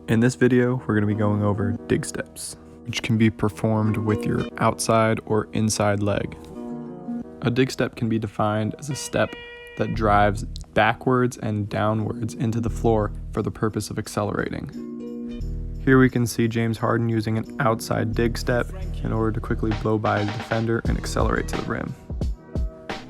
In this video, we're going to be going over dig steps, which can be performed with your outside or inside leg. A dig step can be defined as a step that drives backwards and downwards into the floor for the purpose of accelerating. Here we can see James Harden using an outside dig step in order to quickly blow by the defender and accelerate to the rim.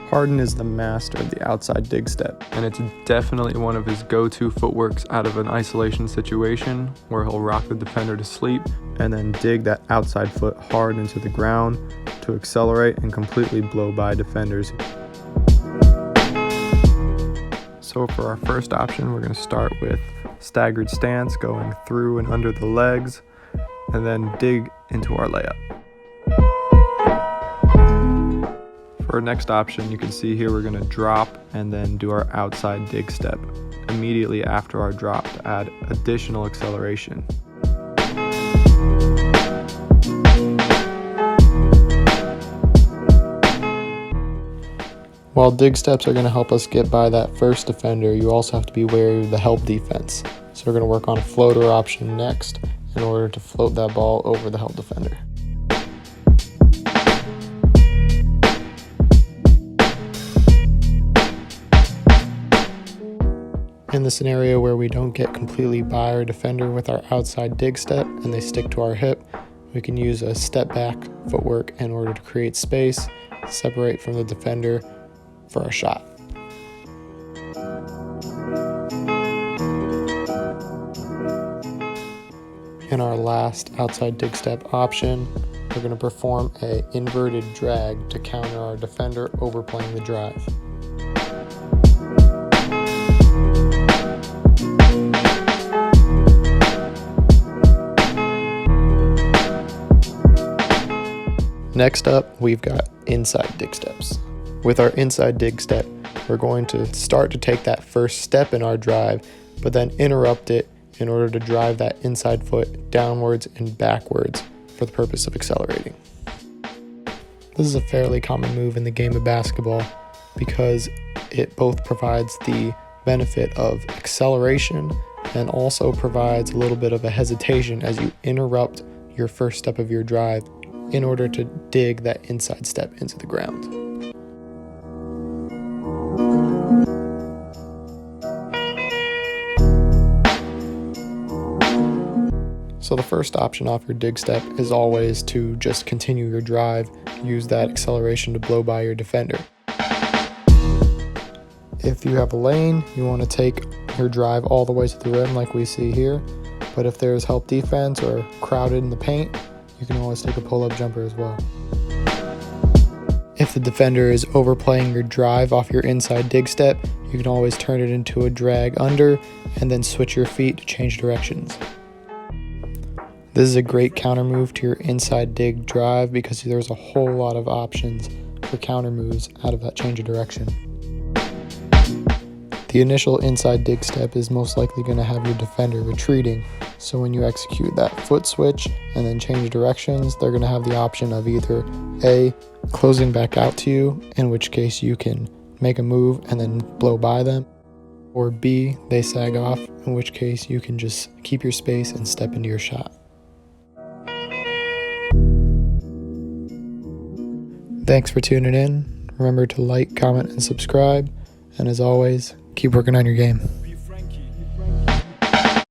Harden is the master of the outside dig step, and it's definitely one of his go-to footworks out of an isolation situation where he'll rock the defender to sleep and then dig that outside foot hard into the ground to accelerate and completely blow by defenders. So for our first option, we're going to start with staggered stance, going through and under the legs, and then dig into our layup. For our next option, you can see here we're going to drop and then do our outside dig step immediately after our drop to add additional acceleration. While dig steps are going to help us get by that first defender, you also have to be wary of the help defense. So we're going to work on a floater option next in order to float that ball over the help defender. In the scenario where we don't get completely by our defender with our outside dig step and they stick to our hip, we can use a step back footwork in order to create space, separate from the defender for our shot. In our last outside dig step option, we're going to perform an inverted drag to counter our defender overplaying the drive. Next up, we've got inside dig steps. With our inside dig step, we're going to start to take that first step in our drive, but then interrupt it in order to drive that inside foot downwards and backwards for the purpose of accelerating. This is a fairly common move in the game of basketball because it both provides the benefit of acceleration and also provides a little bit of a hesitation as you interrupt your first step of your drive in order to dig that inside step into the ground. So the first option off your dig step is always to just continue your drive, use that acceleration to blow by your defender. If you have a lane, you want to take your drive all the way to the rim like we see here, but if there's help defense or crowded in the paint, you can always take a pull-up jumper as well. If the defender is overplaying your drive off your inside dig step, you can always turn it into a drag under and then switch your feet to change directions. This is a great counter move to your inside dig drive because there's a whole lot of options for counter moves out of that change of direction. The initial inside dig step is most likely going to have your defender retreating, so when you execute that foot switch and then change directions, they're going to have the option of either A, closing back out to you, in which case you can make a move and then blow by them, or B, they sag off, in which case you can just keep your space and step into your shot. Thanks for tuning in. Remember to like, comment, and subscribe, and as always, keep working on your game.